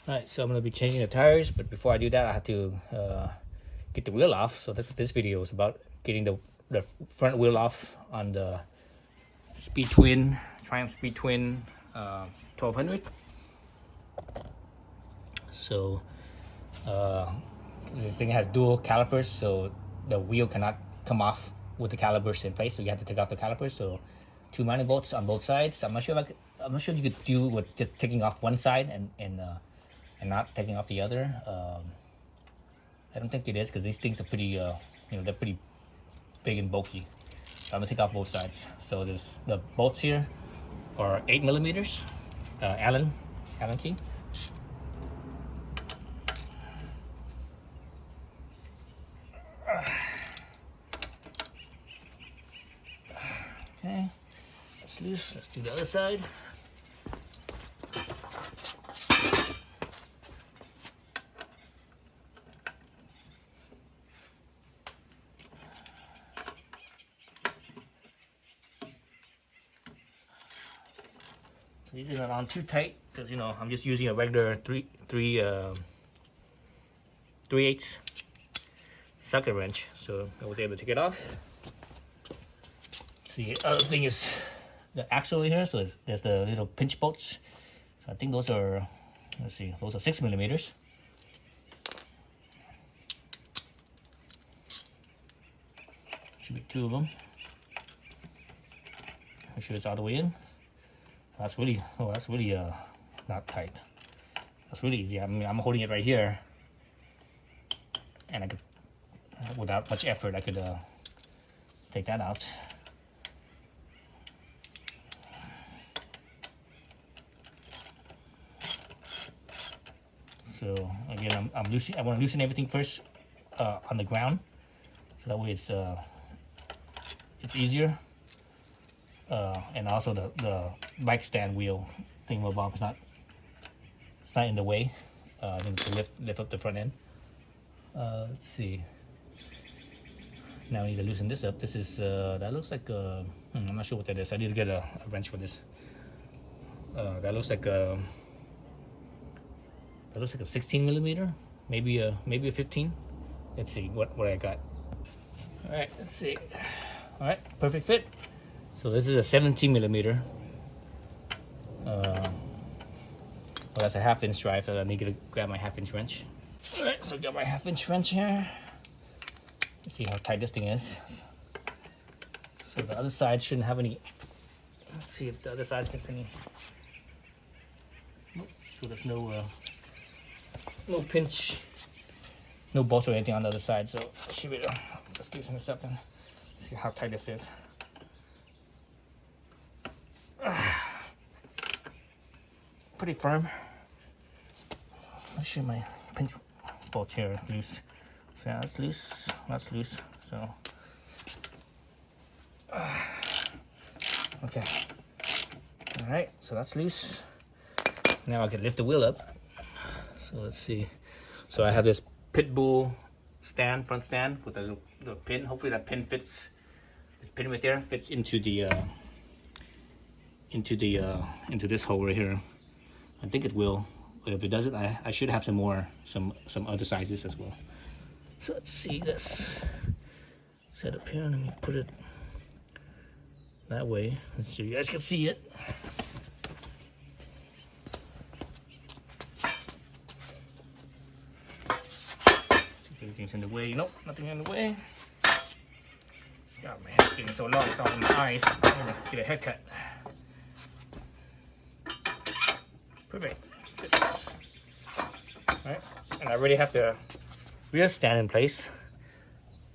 Alright, so I'm going to be changing the tires, but before I do that I have to get the wheel off. So that's what this video is about, getting the front wheel off on the SpeedTwin, Triumph SpeedTwin 1200. So this thing has dual calipers, so the wheel cannot come off with the calipers in place, so you have to take off the calipers. So 2 mounting bolts on both sides. I'm not sure if you could do with just taking off one side and not taking off the other. I don't think it is, because these things are pretty they're pretty big and bulky. So I'm gonna take off both sides. So there's the bolts here are 8mm Allen key. Okay, that's loose. Let's do the other side. These are not on too tight, because I'm just using a regular 3/8 socket wrench, so I was able to take it off. The other thing is the axle here, so there's the little pinch bolts. So I think those are, let's see, those are 6mm. Should be 2 of them. Make sure it's all the way in. That's really not tight. That's really easy. I mean, I'm holding it right here, and I could, without much effort, I could take that out. So again, I want to loosen everything first on the ground, so that way it's easier. And also the bike stand wheel thingamabob is not in the way. I need to lift up the front end. Let's see. Now I need to loosen this up. This is that looks like I'm not sure what that is. I need to get a wrench for this. That looks like a 16mm, maybe a 15. Let's see what I got. All right, let's see. All right, perfect fit. So this is a 17mm. Well, that's a 1/2" drive, so I need to grab my 1/2" wrench. All right, so I got my 1/2" wrench here. Let's see how tight this thing is. So the other side shouldn't have any. Let's see if the other side gets any. Nope. So there's no pinch, no bolts or anything on the other side. So I should be able to just loosen this up and see how tight this is. Pretty firm. Make sure my pinch bolt here is loose. So yeah, that's loose. That's loose. So okay. All right. So that's loose. Now I can lift the wheel up. So let's see. So I have this Pitbull stand, front stand with the pin. Hopefully that pin fits. This pin right there fits into this hole right here. I think it will. If it doesn't, I should have some other sizes as well. So let's see this set up here. Let me put it that way so you guys can see it. See if anything's in the way. Nope, nothing in the way. God, my hair's getting so long, it's all in my eyes. I'm gonna get a haircut. Perfect. Alright, and I already have the rear stand in place.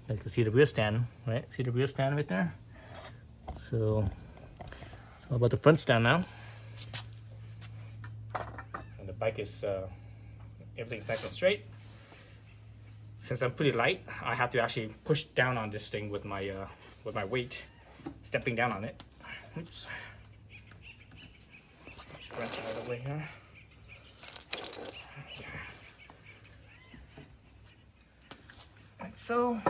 You can see the rear stand, right? See the rear stand right there? So how about the front stand now? And the bike is, everything's nice and straight. Since I'm pretty light, I have to actually push down on this thing with my weight, stepping down on it. Oops. Just wrench it out of the way here. Like so.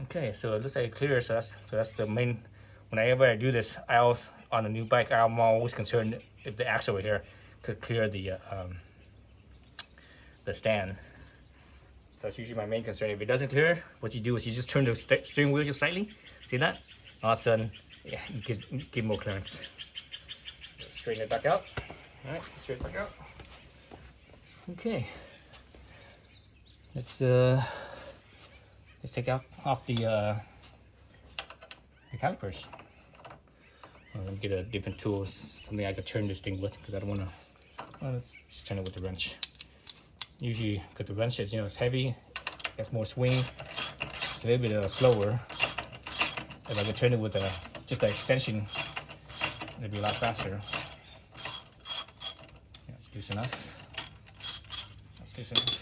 Okay, so it looks like it clears. So that's the main. Whenever I do this, on a new bike, I'm always concerned if the axle right here could clear the the stand. So that's usually my main concern. If it doesn't clear, what you do is you just turn the steering wheel just slightly. See that? All of a sudden, yeah, you could give more clearance. So straighten it back out. All right, straighten it back out. Okay. Let's take off the calipers. I'm gonna get a different tool, something I could turn this thing with, because I don't want to. Well, let's just turn it with the wrench. Usually, because the wrench is, it's heavy, gets more swing. It's a little bit slower. If I could turn it with just the extension, it'd be a lot faster. Yeah, it's loose enough. That's loose enough.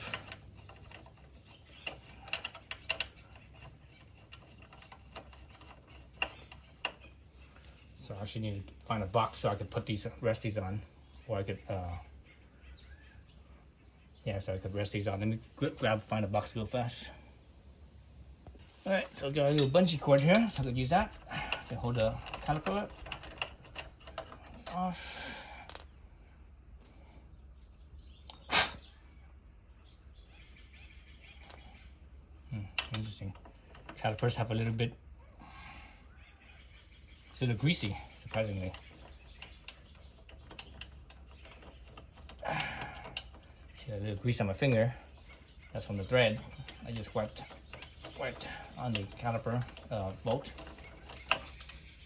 So I actually need to find a box so I could put rest these on, or I could, so I could rest these on. Let me find a box real fast. All right, so I've got a little bungee cord here, so I could use that to hold the caliper up. It's off. Interesting. Calipers have a little bit. It's a little greasy, surprisingly. See a little grease on my finger. That's from the thread. I just wiped on the caliper bolt.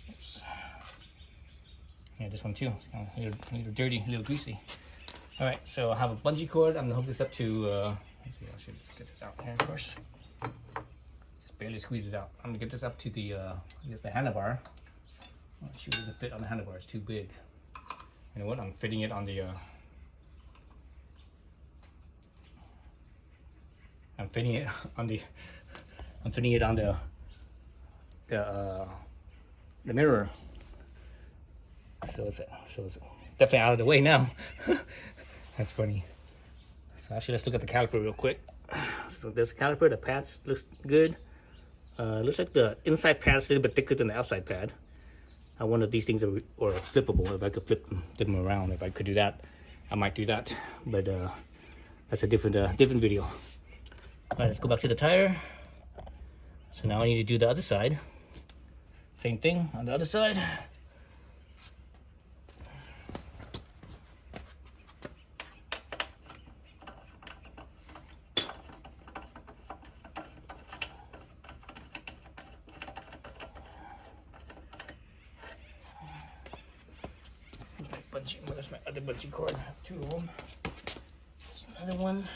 Oops. Yeah, this one too. It's kind of a little dirty, a little greasy. All right, so I have a bungee cord. I'm gonna hook this up to. Let's see. I should just get this out here first. Just barely squeeze it out. I'm gonna get this up to the. I guess the handlebar. Oh, shoot, it doesn't fit on the handlebar, it's too big. You know what, I'm fitting it on the, I'm fitting it on the mirror. So it's definitely out of the way now. That's funny. So actually, let's look at the caliper real quick. So there's the caliper, the pads looks good. Looks like the inside pad's a little bit thicker than the outside pad. I wonder if these things are flippable, if I could flip them around. If I could do that, I might do that. But that's a different video. All right, let's go back to the tire. So now I need to do the other side. Same thing on the other side. Where's my other bungee cord? I have 2 of them. There's another one.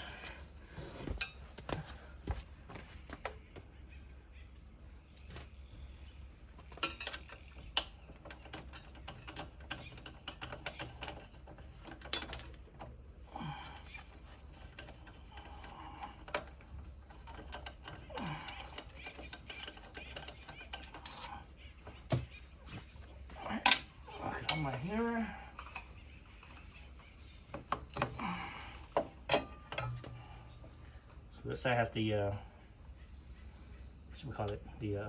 Look on my mirror. So this side has the what should we call it? The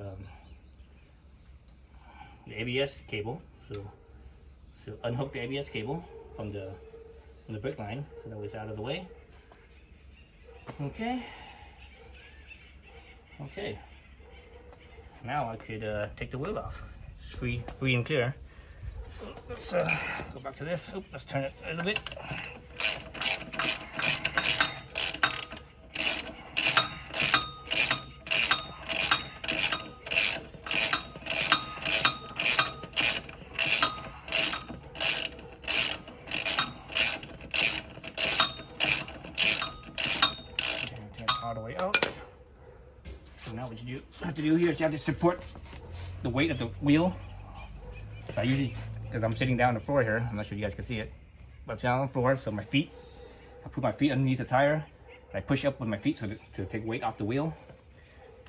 ABS cable. So unhook the ABS cable from the brake line, so that way it's out of the way. Okay. Now I could take the wheel off. It's free and clear. So let's go back to this. Oop, let's turn it a little bit. All the way out. So now what you have to do here is you have to support the weight of the wheel. So I usually, because I'm sitting down on the floor here, I'm not sure you guys can see it, but it's down on the floor, so my feet, I put my feet underneath the tire, and I push up with my feet so to take weight off the wheel.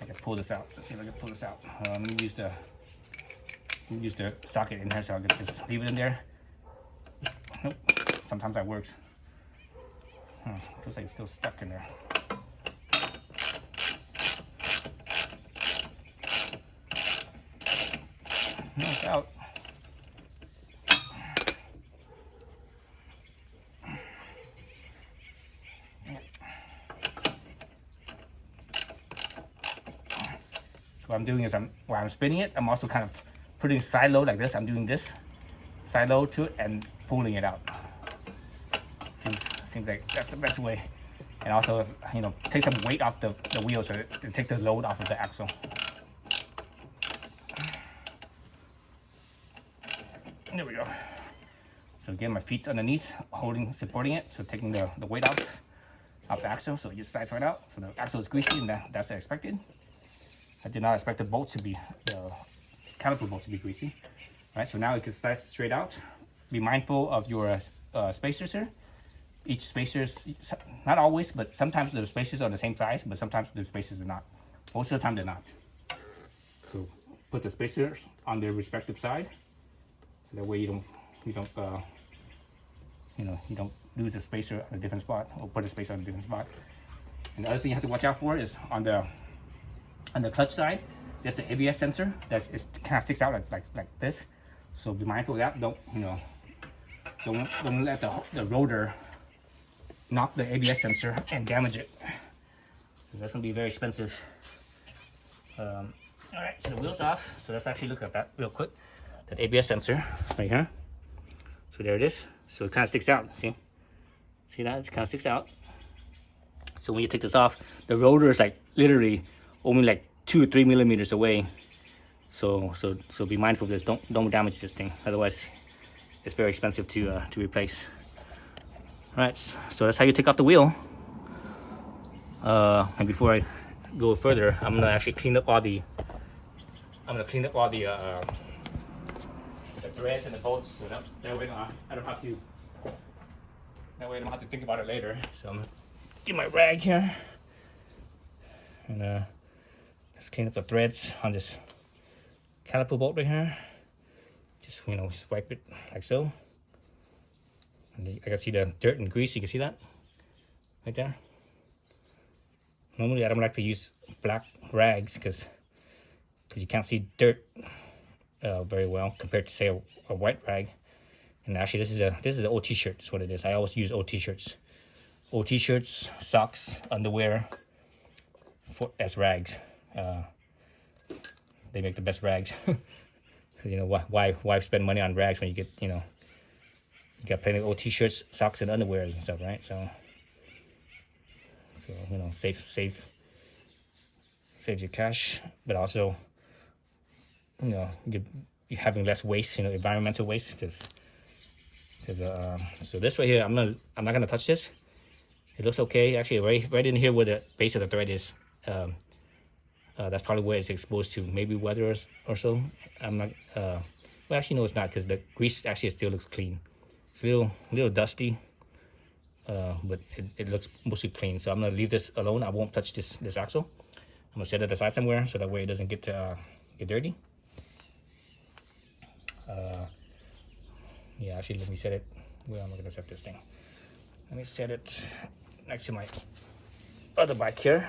I can pull this out. Let's see if I can pull this out. Let me use the socket in here so I can just leave it in there. Nope. Sometimes that works. Feels like it's still stuck in there. No, it's out. what I'm doing is while I'm spinning it, I'm also kind of putting side load like this. I'm doing this side load to it and pulling it out. Seems like that's the best way. And also, you know, take some weight off the wheel so to take the load off of the axle. There we go. So again, my feet's underneath, supporting it, so taking the weight off the axle, so it just slides right out. So the axle is greasy, and that's expected. I did not expect the caliper bolts to be greasy. All right, so now it can slide straight out. Be mindful of your spacers here. Each spacers, not always, but sometimes the spacers are the same size, but sometimes the spacers are not. Most of the time they're not. So put the spacers on their respective side, so that way you don't lose a spacer on a different spot, or put a spacer on a different spot. And the other thing you have to watch out for is on the clutch side, there's the ABS sensor that kind of sticks out like this. So be mindful of that. Don't let the rotor knock the ABS sensor and damage it. So that's gonna be very expensive. All right, so the wheel's off. So let's actually look at that real quick. That ABS sensor right here. So there it is. So it kind of sticks out. See that? It kind of sticks out. So when you take this off, the rotor is like literally only like 2 or 3 millimeters away. So be mindful of this. Don't damage this thing. Otherwise, it's very expensive to replace. All right, so that's how you take off the wheel. And before I go further, I'm gonna actually clean up all the threads and the bolts, so that way I don't have to think about it later. So I'm gonna get my rag here and let's clean up the threads on this caliper bolt right here. Just wipe it like so. And I can see the dirt and grease. You can see that right there. Normally I don't like to use black rags because you can't see dirt very well compared to say a white rag. And actually this is an old t-shirt is what it is. I always use old t-shirts, socks, underwear as rags. They make the best rags. Because why spend money on rags when you get you got plenty of old t-shirts, socks, and underwear and stuff, right? So save your cash, but also you're having less waste, environmental waste. Because so this right here, I'm not gonna touch this. It looks okay, actually. Right in here where the base of the thread is, that's probably where it's exposed to, maybe weather or so. I'm not. Well, actually, no, it's not, because the grease actually still looks clean. It's a little dusty, but it looks mostly clean. So I'm gonna leave this alone. I won't touch this axle. I'm gonna set it aside somewhere so that way it doesn't get dirty. Yeah, actually, let me set it. Where am I gonna set this thing? Let me set it next to my other bike here.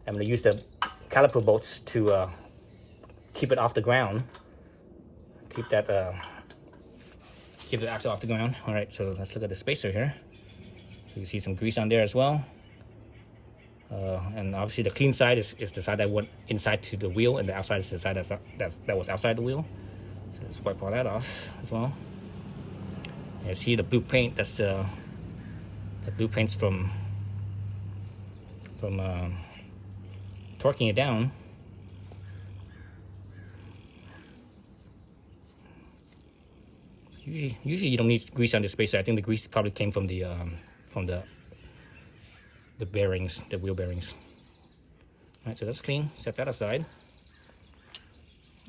I'm gonna use the caliper bolts to keep it off the ground. Keep the axle off the ground. All right, so let's look at the spacer here. So you see some grease on there as well. And obviously the clean side is the side that went inside to the wheel, and the outside is the side that was outside the wheel. So let's wipe all that off as well. And see the blue paint, that's the blue paint's from torquing it down. Usually you don't need grease on the spacer. I think the grease probably came from the bearings, the wheel bearings. All right, so that's clean. Set that aside.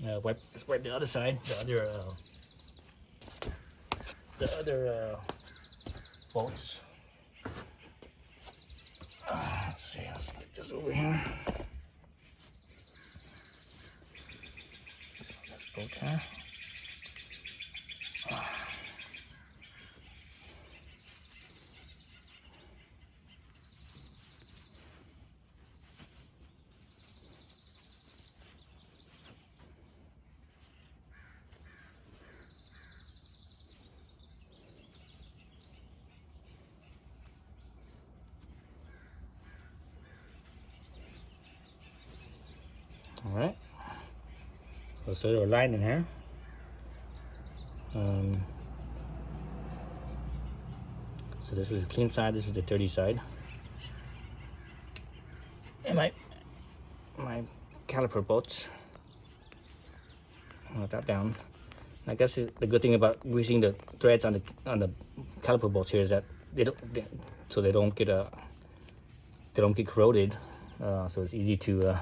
Let's wipe the other side, the other bolts. Let's see, let's get this over here. So let's bolt here. All right. So there are line in here. So this is the clean side, this is the dirty side. And my caliper bolts. I'll let that down. I guess the good thing about greasing the threads on the caliper bolts here is that they don't get corroded. So it's easy to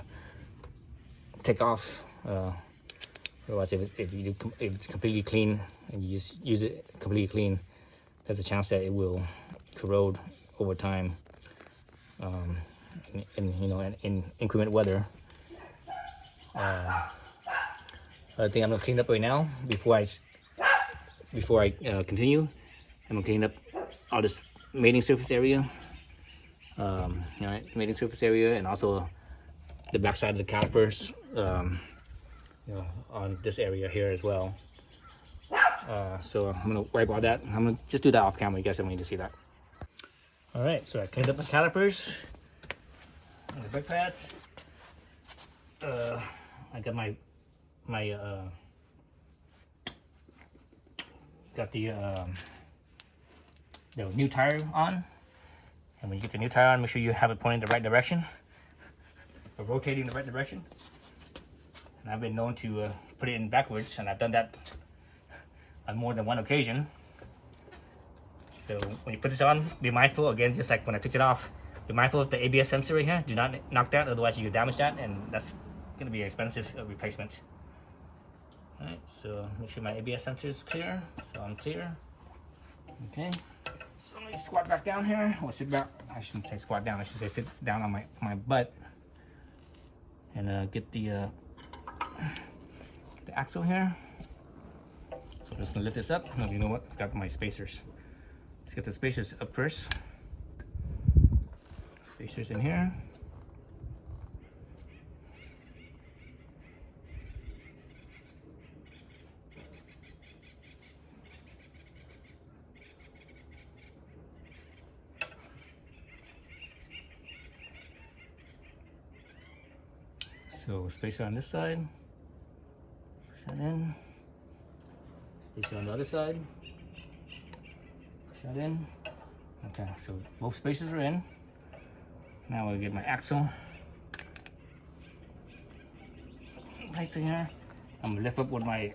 take off. Otherwise, if it's completely clean and you just use it completely clean, there's a chance that it will corrode over time. In inclement weather. Other thing I'm gonna clean up right now before I continue. I'm gonna clean up all this mating surface area. Mating surface area, and also the back side of the calipers. On this area here as well. So I'm gonna wipe all that. I'm gonna just do that off camera. You guys don't need to see that. All right, so I cleaned up the calipers and the brake pads. I got got the new tire on. And when you get the new tire on, make sure you have it pointing the right direction, or rotating the right direction. And I've been known to put it in backwards, and I've done that on more than one occasion. So when you put this on, be mindful, again, just like when I took it off, be mindful of the ABS sensor right here. Do not knock that, otherwise you could damage that, and that's going to be an expensive replacement. Alright, so make sure my ABS sensor is clear. So I'm clear. Okay, so let me squat back down here, or sit back. I shouldn't say squat down, I should say sit down on my butt, and get the axle here. So I'm just gonna lift this up. No, you know what? I've got my spacers. Let's get the spacers up first. Spacers in here. So spacer on this side. Push that in. Spacer on the other side. Push that in. Okay, so both spacers are in. Now I'll get my axle. Place in here. I'm gonna lift up with my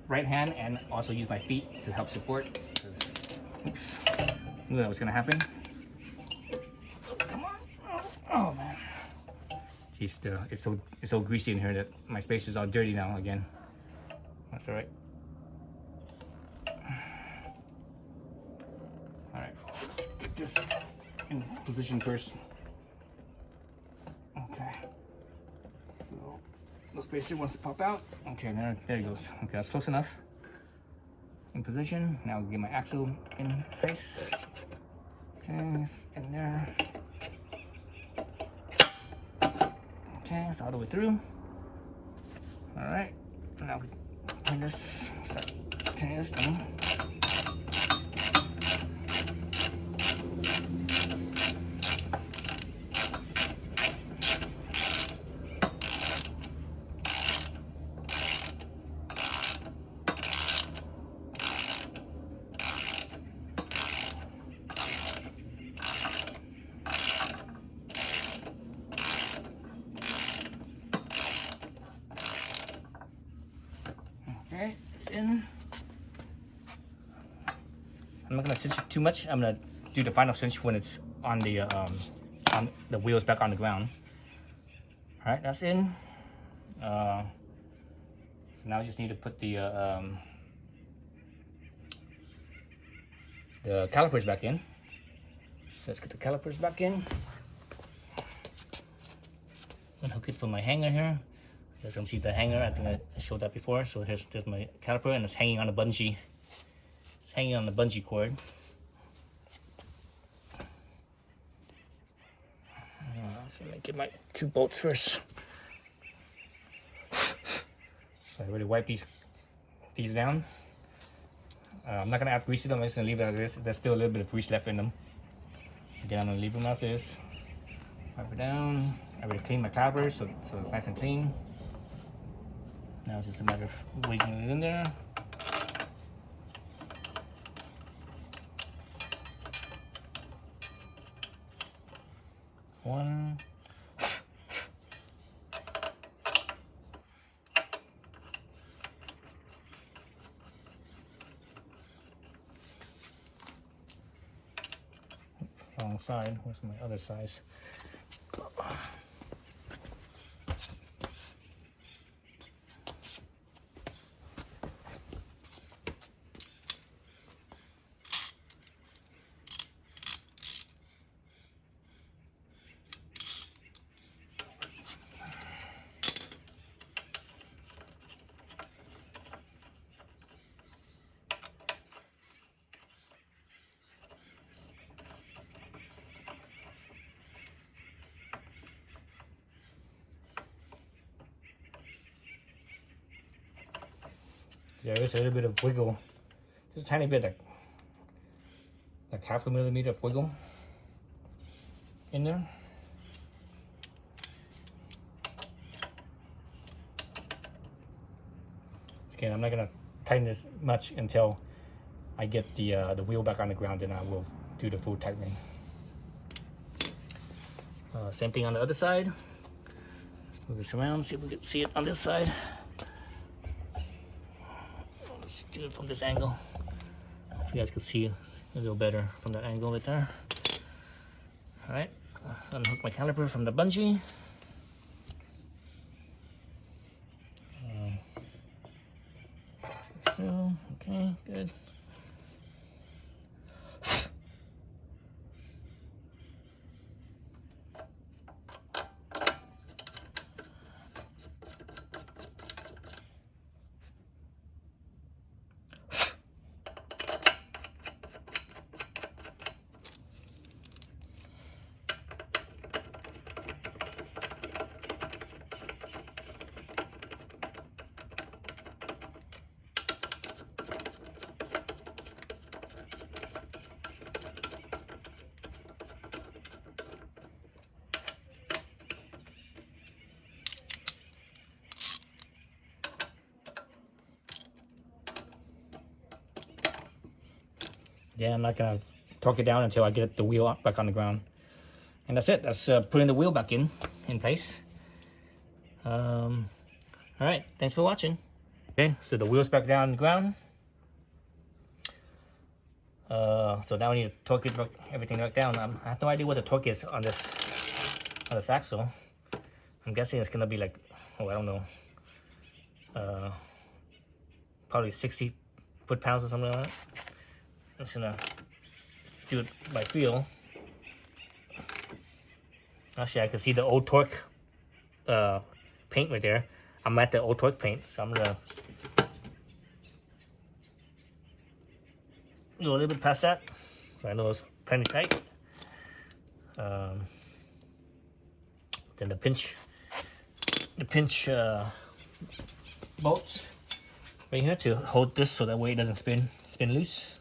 right hand and also use my feet to help support. Oops, knew that was gonna happen. Come on! Oh man. Jeez, it's so greasy in here that my spacer's all dirty now again. That's all right. All right, so let's get this in position first. Okay. So the spacer wants to pop out. Okay, there it goes. Okay, that's close enough. In position. Now I'll get my axle in place. Okay, in there. Okay, it's all the way through. All right, now we turn this down. Okay, it's in. I'm not gonna cinch it too much. I'm gonna do the final cinch when it's on the wheels back on the ground. All right, that's in. So now I just need to put the calipers back in. So let's get the calipers back in. Unhook it from my hanger here. As you can see the hanger, I think I showed that before. So there's my caliper, and it's hanging on a bungee. It's hanging on the bungee cord. So let me get my 2 bolts first. So I already wiped these down. I'm not gonna add grease to them. I'm just gonna leave it as is. There's still a little bit of grease left in them. Again, I'm gonna leave them as is. Wipe it down. I already cleaned my calipers, so it's nice and clean. Now it's just a matter of wiggling it in there. One. Wrong side. Where's my other size? There is a little bit of wiggle, just a tiny bit, like half a millimeter of wiggle in there. Again, I'm not gonna tighten this much until I get the wheel back on the ground, and I will do the full tightening. Same thing on the other side. Let's move this around, see if we can see it on this side. Let's do it from this angle. If you guys can see a little better from that angle right there. All right, unhook my caliper from the bungee. Okay, good. Yeah, I'm not gonna torque it down until I get the wheel back on the ground. And that's it. That's putting the wheel back in place. All right, thanks for watching. Okay, so the wheel's back down on the ground. So now we need to torque it back, everything back down. I have no idea what the torque is on this axle. I'm guessing it's gonna be like, oh, I don't know, probably 60 foot-pounds or something like that. I'm just gonna do it by feel. Actually, I can see the old torque paint right there. I'm at the old torque paint, so I'm gonna go a little bit past that. So I know it's plenty tight. Then the pinch bolts right here to hold this so that way it doesn't spin loose.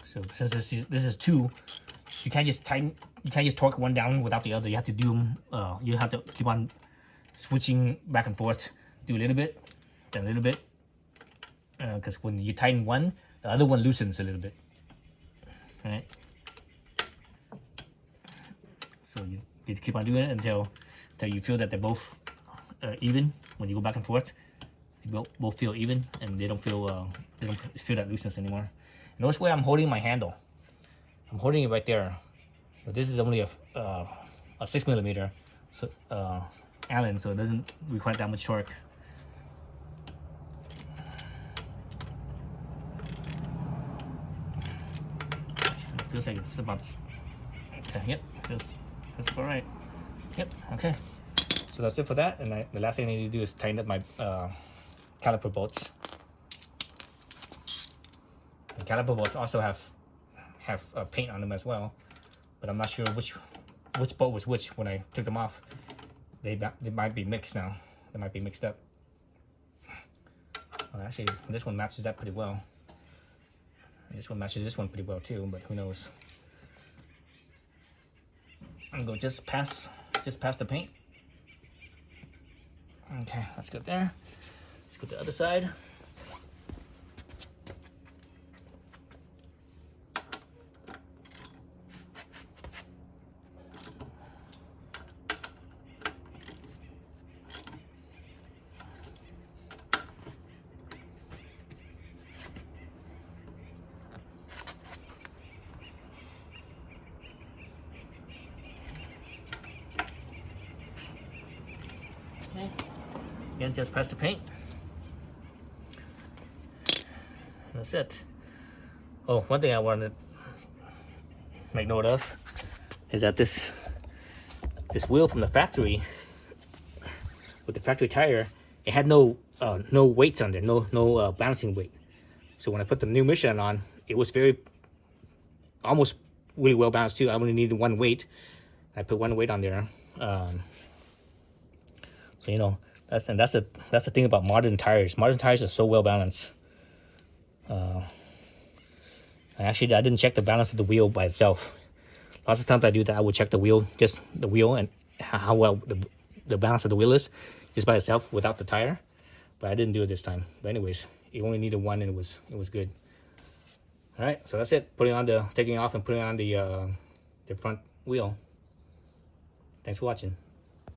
So since this is two, you can't just torque one down without the other. You have to do them. You have to keep on switching back and forth. Do a little bit, then a little bit, because when you tighten one, the other one loosens a little bit. All right. So you need to keep on doing it until you feel that they're both even. When you go back and forth, you both feel even, and they don't feel that looseness anymore. Notice where I'm holding my handle. I'm holding it right there. But this is only a 6 millimeter Allen, so it doesn't require that much torque. It feels like it's about. Okay, yep, feels about right. Yep, okay. So that's it for that. And the last thing I need to do is tighten up my caliper bolts. The caliper bolts also have paint on them as well, but I'm not sure which bolt was which when I took them off. they might be mixed now. They might be mixed up. Well, actually, this one matches that pretty well. This one matches this one pretty well too, but who knows? I'm gonna go just past the paint. Okay, that's good there. Let's go to the other side. Okay. Again, just press the paint. That's it. Oh, one thing I wanted to make note of is that this wheel from the factory, with the factory tire, it had no weights on there, no balancing weight. So when I put the new Michelin on, it was almost really well balanced too. I only needed one weight. I put one weight on there. So you know, that's the thing about modern tires. Modern tires are so well balanced. Actually, I didn't check the balance of the wheel by itself. Lots of times I do that. I would check the wheel, just the wheel, and how well the balance of the wheel is, just by itself without the tire. But I didn't do it this time. But anyways, it only needed one, and it was good. All right, so that's it. Taking off and putting on the front wheel. Thanks for watching.